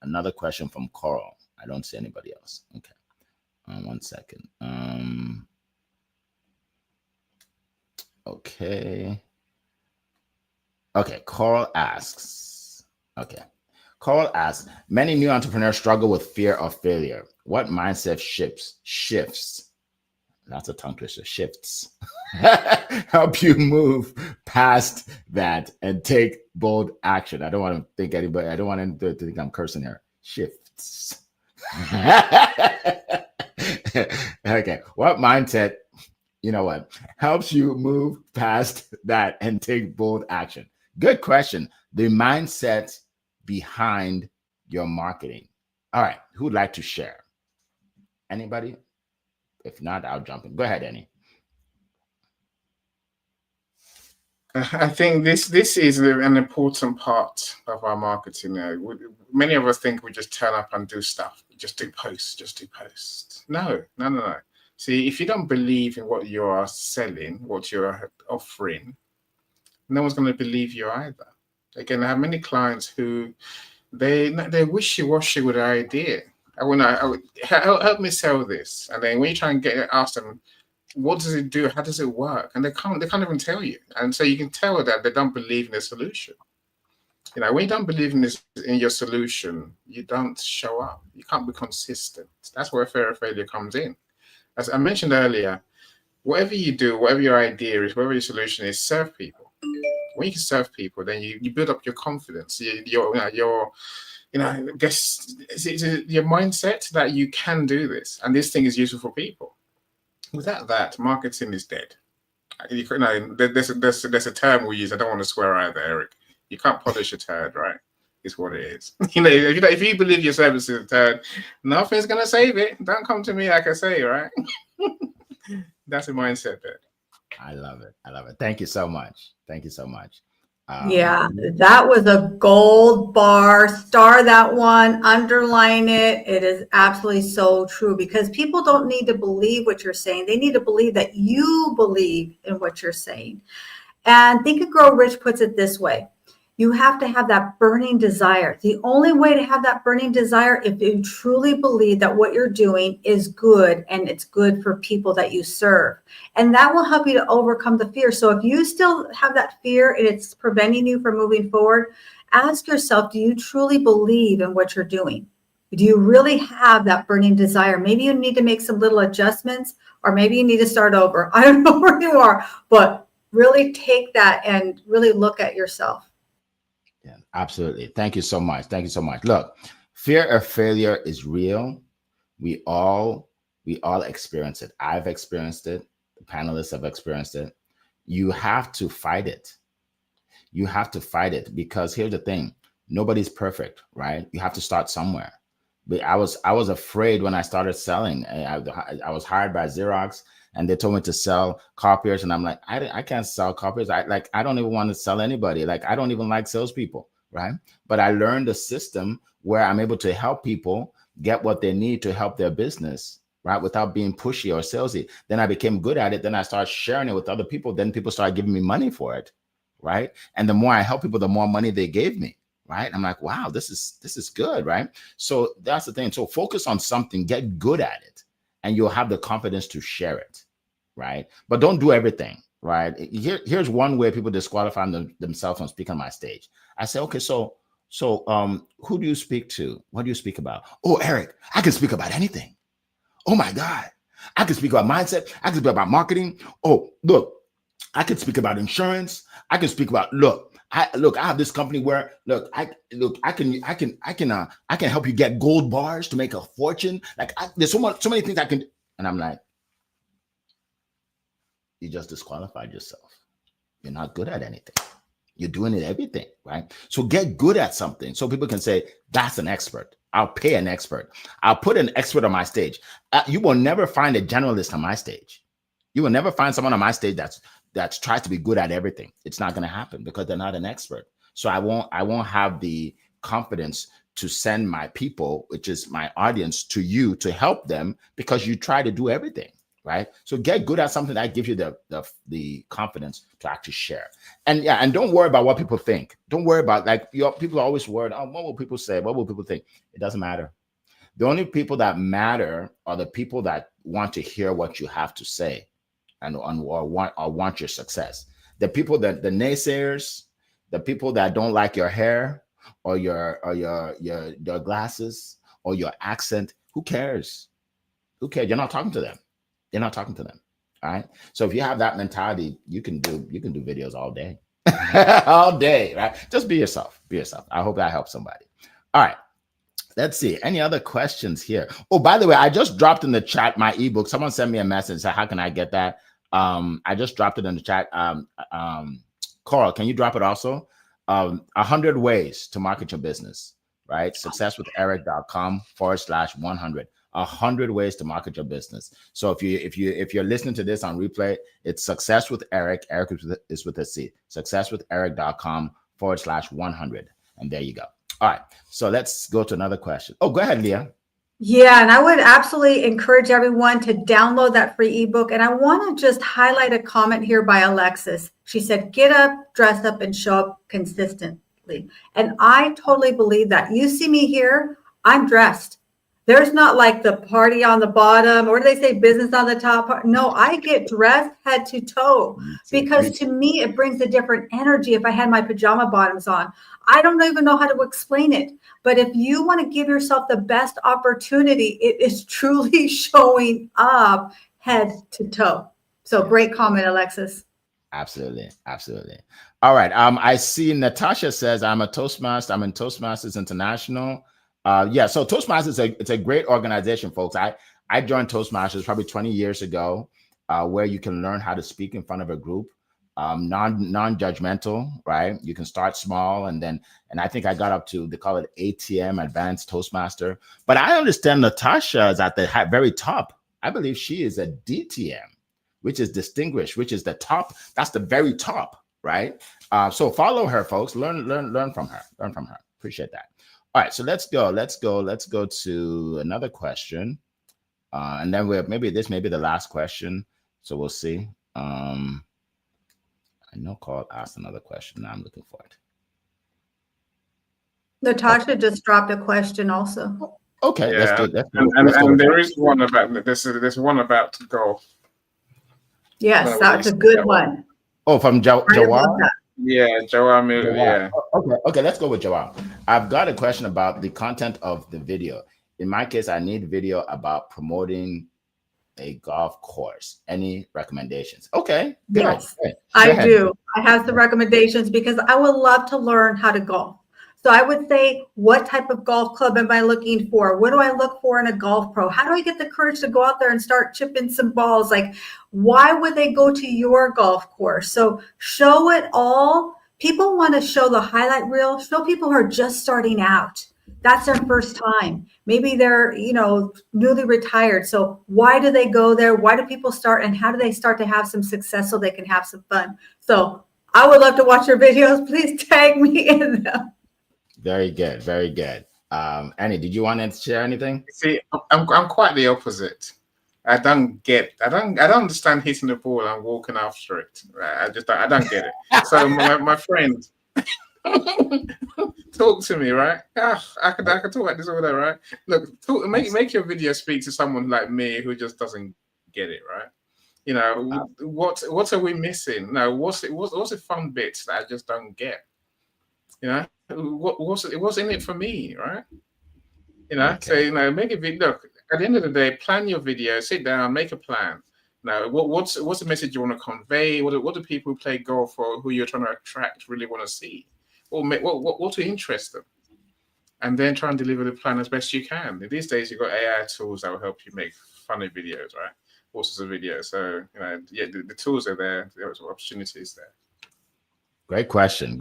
another question from Coral. I don't see anybody else. Okay, 1 second. Okay, Coral asks, many new entrepreneurs struggle with fear of failure. What mindset shifts, that's a tongue twister, shifts, help you move past that and take bold action? I don't want anyone to think I'm cursing here. Shifts. Okay, what mindset helps you move past that and take bold action? Good question. The mindset behind your marketing. All right. Who'd like to share? Anybody? If not, I'll jump in. Go ahead, Annie. I think this is an important part of our marketing. Many of us think we just turn up and do stuff. Just do posts. No. See, if you don't believe in what you are selling, what you're offering, no one's going to believe you either. Again, I have many clients who they're wishy-washy with their idea. Help me sell this, and then when you try and ask them, what does it do? How does it work? And they can't even tell you. And so you can tell that they don't believe in the solution. When you don't believe in your solution, you don't show up. You can't be consistent. That's where fear of failure comes in. As I mentioned earlier, whatever you do, whatever your idea is, whatever your solution is, serve people. When you can serve people, then you build up your confidence. Your mindset that you can do this, and this thing is useful for people. Without that, marketing is dead. There's a term we use. I don't want to swear either, Eric. You can't polish a turd, right? It's what it is. If you believe your service is a turd, nothing's gonna save it. Don't come to me, like I say, right? That's a mindset there. I love it. Thank you so much. Yeah, that was a gold bar. Star that one, underline it. It is absolutely so true because people don't need to believe what you're saying. They need to believe that you believe in what you're saying. And Think and Grow Rich puts it this way. You have to have that burning desire. The only way to have that burning desire if you truly believe that what you're doing is good and it's good for people that you serve. And that will help you to overcome the fear. So if you still have that fear and it's preventing you from moving forward, ask yourself, do you truly believe in what you're doing? Do you really have that burning desire? Maybe you need to make some little adjustments, or maybe you need to start over. I don't know where you are, but really take that and really look at yourself. Yeah, absolutely. Thank you so much. Thank you so much. Look, fear of failure is real. We all experience it. I've experienced it. The panelists have experienced it. You have to fight it. You have to fight it because here's the thing. Nobody's perfect, right? You have to start somewhere. But I was afraid when I started selling. I was hired by Xerox and they told me to sell copiers. And I'm like, I can't sell copiers. I don't even want to sell anybody. Like, I don't even like salespeople, right? But I learned a system where I'm able to help people get what they need to help their business, right? Without being pushy or salesy. Then I became good at it. Then I started sharing it with other people. Then people started giving me money for it, right? And the more I help people, the more money they gave me, right? I'm like, wow, this is good, right? So that's the thing. So focus on something, get good at it, and you'll have the confidence to share it, right? But don't do everything, right? Here's one way people disqualify themselves from speaking on my stage. I say, okay, so who do you speak to? What do you speak about? Oh, Eric, I can speak about anything. Oh my God, I can speak about mindset. I can speak about marketing. Oh, look, I can speak about insurance. I can speak about I have this company where I can help you get gold bars to make a fortune. Like there's so many things I can. And I'm like, you just disqualified yourself. You're not good at anything. You're doing it everything, right? So get good at something so people can say, that's an expert. I'll pay an expert. I'll put an expert on my stage. You will never find a generalist on my stage. You will never find someone on my stage that's tries to be good at everything. It's not going to happen because they're not an expert. So I won't have the confidence to send my people, which is my audience, to you to help them because you try to do everything, right? So get good at something that gives you the confidence to actually share. And don't worry about what people think. Don't worry about people are always worried. Oh, what will people say? What will people think? It doesn't matter. The only people that matter are the people that want to hear what you have to say or want your success. The people that the naysayers, the people that don't like your hair or your glasses or your accent, who cares? Who cares? You're not talking to them. You're not talking to them. All right. So if you have that mentality, you can do videos all day. All day, right? Just be yourself. Be yourself. I hope that helps somebody. All right. Let's see. Any other questions here? Oh, by the way, I just dropped in the chat my ebook. Someone sent me a message. Said, how can I get that? I just dropped it in the chat. Coral, can you drop it also? 100 ways to market your business, right? successwitheric.com/100. 100 ways to market your business. So if you're listening to this on replay, it's Success with Eric. Eric is with a C. successwitheric.com/100. And there you go. All right. So let's go to another question. Oh, go ahead, Leah. Yeah, and I would absolutely encourage everyone to download that free ebook. And I want to just highlight a comment here by Alexis. She said, get up, dress up, and show up consistently. And I totally believe that. You see me here, I'm dressed. There's not like the party on the bottom, or do they say business on the top? No, I get dressed head to toe because to me, it brings a different energy if I had my pajama bottoms on. I don't even know how to explain it. But if you want to give yourself the best opportunity, it is truly showing up head to toe. So great comment, Alexis. Absolutely. Absolutely. All right. I see Natasha says, I'm a Toastmaster. I'm in Toastmasters International. So Toastmasters, it's a great organization, folks. I joined Toastmasters probably 20 years ago, where you can learn how to speak in front of a group, non-judgmental, right? You can start small, and I think I got up to, they call it ATM, Advanced Toastmaster. But I understand Natasha is at the very top. I believe she is a DTM, which is distinguished, which is the top. That's the very top, right? So follow her, folks. Learn from her. Learn from her. Appreciate that. All right, so let's go to another question, and then maybe this may be the last question. So we'll see. I know Carl asked another question. Now I'm looking for it. Natasha just dropped a question also. Okay, Yeah, let's go. And there is one about this. There's one about golf. Yes, that's a good one. Oh, from Jawar? Yeah, Jawar. Yeah. Okay, let's go with Jawar. I've got a question about the content of the video. In my case, I need video about promoting a golf course. Any recommendations? Okay, good. Yes, good. I do. I have some recommendations because I would love to learn how to golf. So I would say, what type of golf club am I looking for? What do I look for in a golf pro? How do I get the courage to go out there and start chipping some balls? Like, why would they go to your golf course? So show it all. People want to show the highlight reel. Show people who are just starting out. That's their first time. Maybe they're, newly retired. So why do they go there? Why do people start? And how do they start to have some success so they can have some fun? So I would love to watch your videos. Please tag me in them. Very good. Very good. Annie, did you want to share anything? See, I'm quite the opposite. I don't understand hitting the ball and walking after it. I don't get it. So my friend, talk to me, right? I could talk about this all day, right? Look, make your video speak to someone like me who just doesn't get it, right? What are we missing? No, what's the fun bits that I just don't get? What's in it for me, right? Okay. So make a video. Look, at the end of the day, plan your video. Sit down, make a plan. Now, what's the message you want to convey? What do people who play golf or who you're trying to attract really want to see? Or what to interest them? And then try and deliver the plan as best you can. These days, you've got AI tools that will help you make funny videos, right? All sorts of videos. So the tools are there. There's opportunities there. Great question.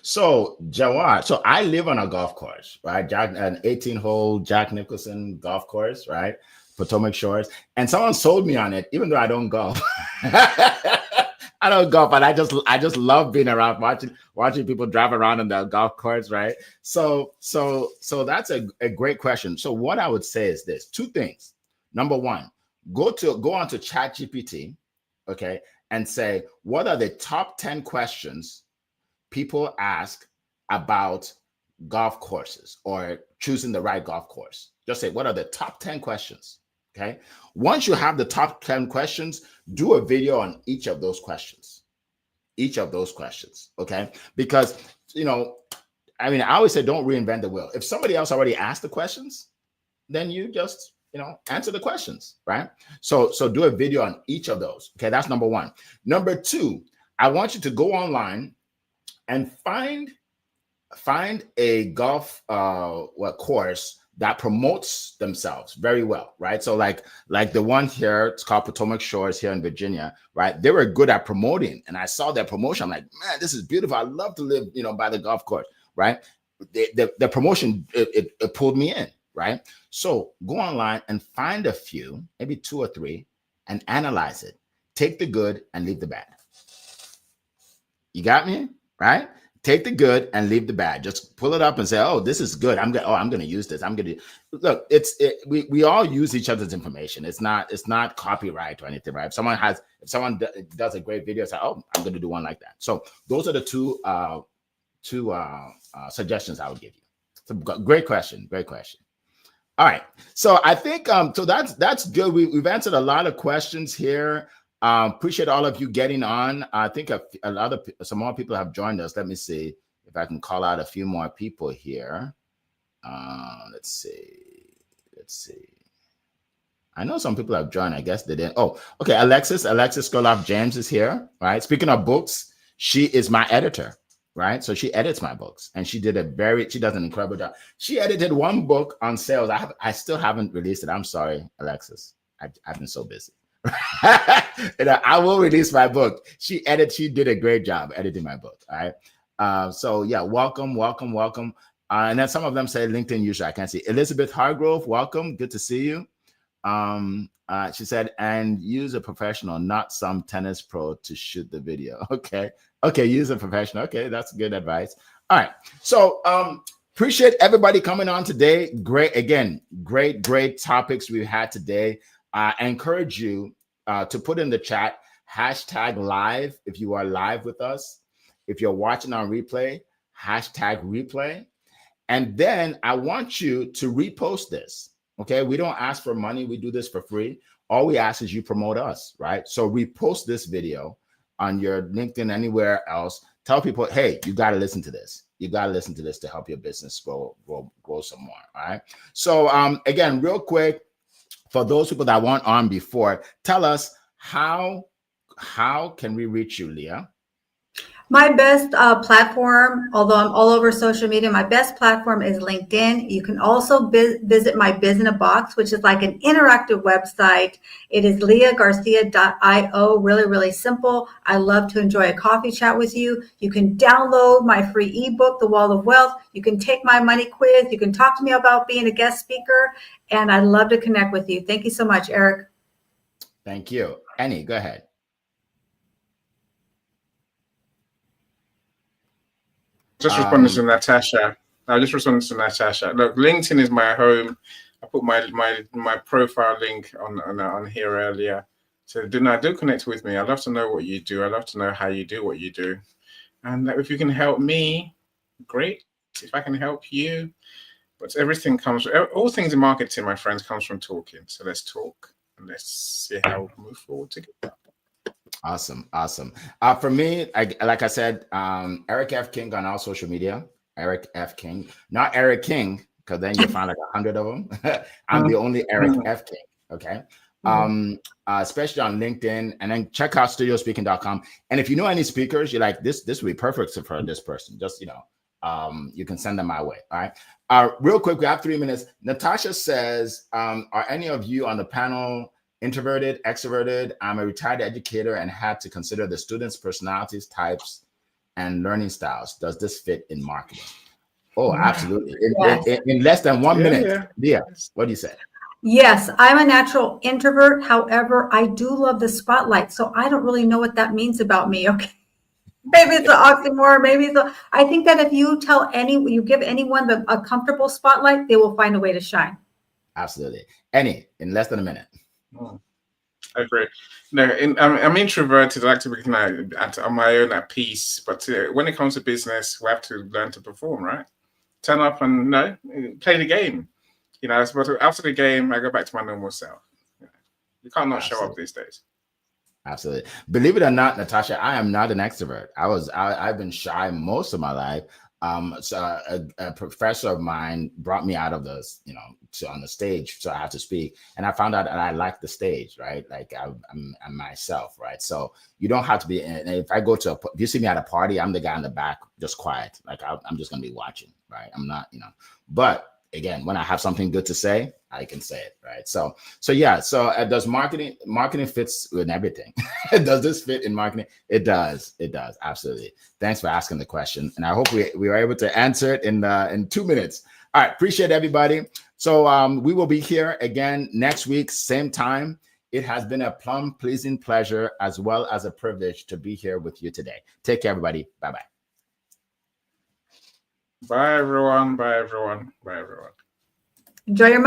So, Jawad, so I live on a golf course, right? An 18-hole Jack Nicholson golf course, right? Potomac Shores. And someone sold me on it, even though I don't golf. I don't golf, but I just love being around watching people drive around on the golf course, right? So that's a great question. So what I would say is this: two things. Number one, go onto ChatGPT, okay, and say, what are the top 10 questions people ask about golf courses or choosing the right golf course? Just say, what are the top 10 questions? Okay. Once you have the top 10 questions, do a video on each of those questions. Okay. Because, I always say, don't reinvent the wheel. If somebody else already asked the questions, then you just answer the questions, right? So do a video on each of those. Okay, that's number one. Number two, I want you to go online and find a golf course that promotes themselves very well, right? So like the one here, it's called Potomac Shores here in Virginia, right? They were good at promoting, and I saw their promotion. I'm like, man, this is beautiful. I love to live, by the golf course, right? The promotion it pulled me in. Right? So go online and find a few, maybe 2 or 3, and analyze it. Take the good and leave the bad. You got me? Right? Take the good and leave the bad. Just pull it up and say, oh, this is good. I'm going to use this. Look, we all use each other's information. It's not copyright or anything, right? If someone does a great video, say, oh, I'm going to do one like that. So those are the two suggestions I would give you. So great question. All right, so I think so that's good. We've answered a lot of questions here. Appreciate all of you getting on. I think some more people have joined us. Let me see if I can call out a few more people here. Let's see. I know some people have joined. I guess they didn't. Oh, okay. Alexis Skoloff James is here. Right. Speaking of books, she is my editor. Right. So she edits my books, and she does an incredible job. She edited one book on sales. I still haven't released it. I'm sorry, Alexis. I've been so busy. I will release my book. She did a great job editing my book. All right. So yeah, welcome. And then some of them say LinkedIn user. I can't see. Elizabeth Hargrove, welcome. Good to see you. She said, and use a professional, not some tennis pro to shoot the video. Okay. Okay, use a professional. Okay, that's good advice. All right. So appreciate everybody coming on today. Great topics we had today. I encourage you to put in the chat #live if you are live with us. If you're watching on replay, #replay. And then I want you to repost this. Okay, we don't ask for money. We do this for free. All we ask is you promote us, right? So repost this video on your LinkedIn, anywhere else. Tell people, hey, you got to listen to this. You got to listen to this to help your business grow some more. All right. So again, real quick, for those people that weren't on before, tell us how can we reach you, Leah? My best platform, although I'm all over social media, my best platform is LinkedIn. You can also visit my Business Box, which is like an interactive website. It is leahgarcia.io. Really, really simple. I love to enjoy a coffee chat with you. You can download my free ebook, The Wall of Wealth. You can take my money quiz. You can talk to me about being a guest speaker. And I'd love to connect with you. Thank you so much, Eric. Thank you. Annie, go ahead. Just responding to Natasha. I just responded to Natasha. Look, LinkedIn is my home. I put my profile link on here earlier. So do connect with me. I'd love to know what you do. I'd love to know how you do what you do. And if you can help me, great. If I can help you, but all things in marketing, my friends, comes from talking. So let's talk and let's see how we move forward together. Awesome. For me, like I said, Eric F. King on all social media. Eric F. King, not Eric King, because then you'll find like 100 of them. I'm the only Eric F. King. Okay. Especially on LinkedIn, and then check out studiospeaking.com. And if you know any speakers, you're like, this would be perfect for this person. Just, you can send them my way. All right. Real quick, we have 3 minutes. Natasha says, are any of you on the panel introverted, extroverted? I'm a retired educator and had to consider the students' personalities, types, and learning styles. Does this fit in marketing? Oh, absolutely. In less than 1 minute. Yeah. What do you say? Yes, I'm a natural introvert. However, I do love the spotlight. So I don't really know what that means about me. Okay. Maybe it's an oxymoron. I think that if you give anyone a comfortable spotlight, they will find a way to shine. Absolutely. Annie, in less than a minute. I agree. No, I'm introverted. I like to be on my own at peace. But when it comes to business, we have to learn to perform, right? Turn up and play the game. But after the game, I go back to my normal self. You can't not show up these days. Absolutely. Believe it or not, Natasha, I am not an extrovert. I've been shy most of my life. So a professor of mine brought me out of on the stage, so I have to speak, and I found out that I like the stage, right? Like I'm myself, right? So you don't have to be. And if you see me at a party, I'm the guy in the back, just quiet. Like I'm just gonna be watching, right? I'm not, But again, when I have something good to say, I can say it, right? So yeah. So does marketing fits in everything? Does this fit in marketing? It does. Absolutely. Thanks for asking the question, and I hope we were able to answer it in 2 minutes. All right, appreciate everybody. So we will be here again next week, same time. It has been a pleasing pleasure as well as a privilege to be here with you today. Take care, everybody. Bye-bye. Bye, everyone. Enjoy your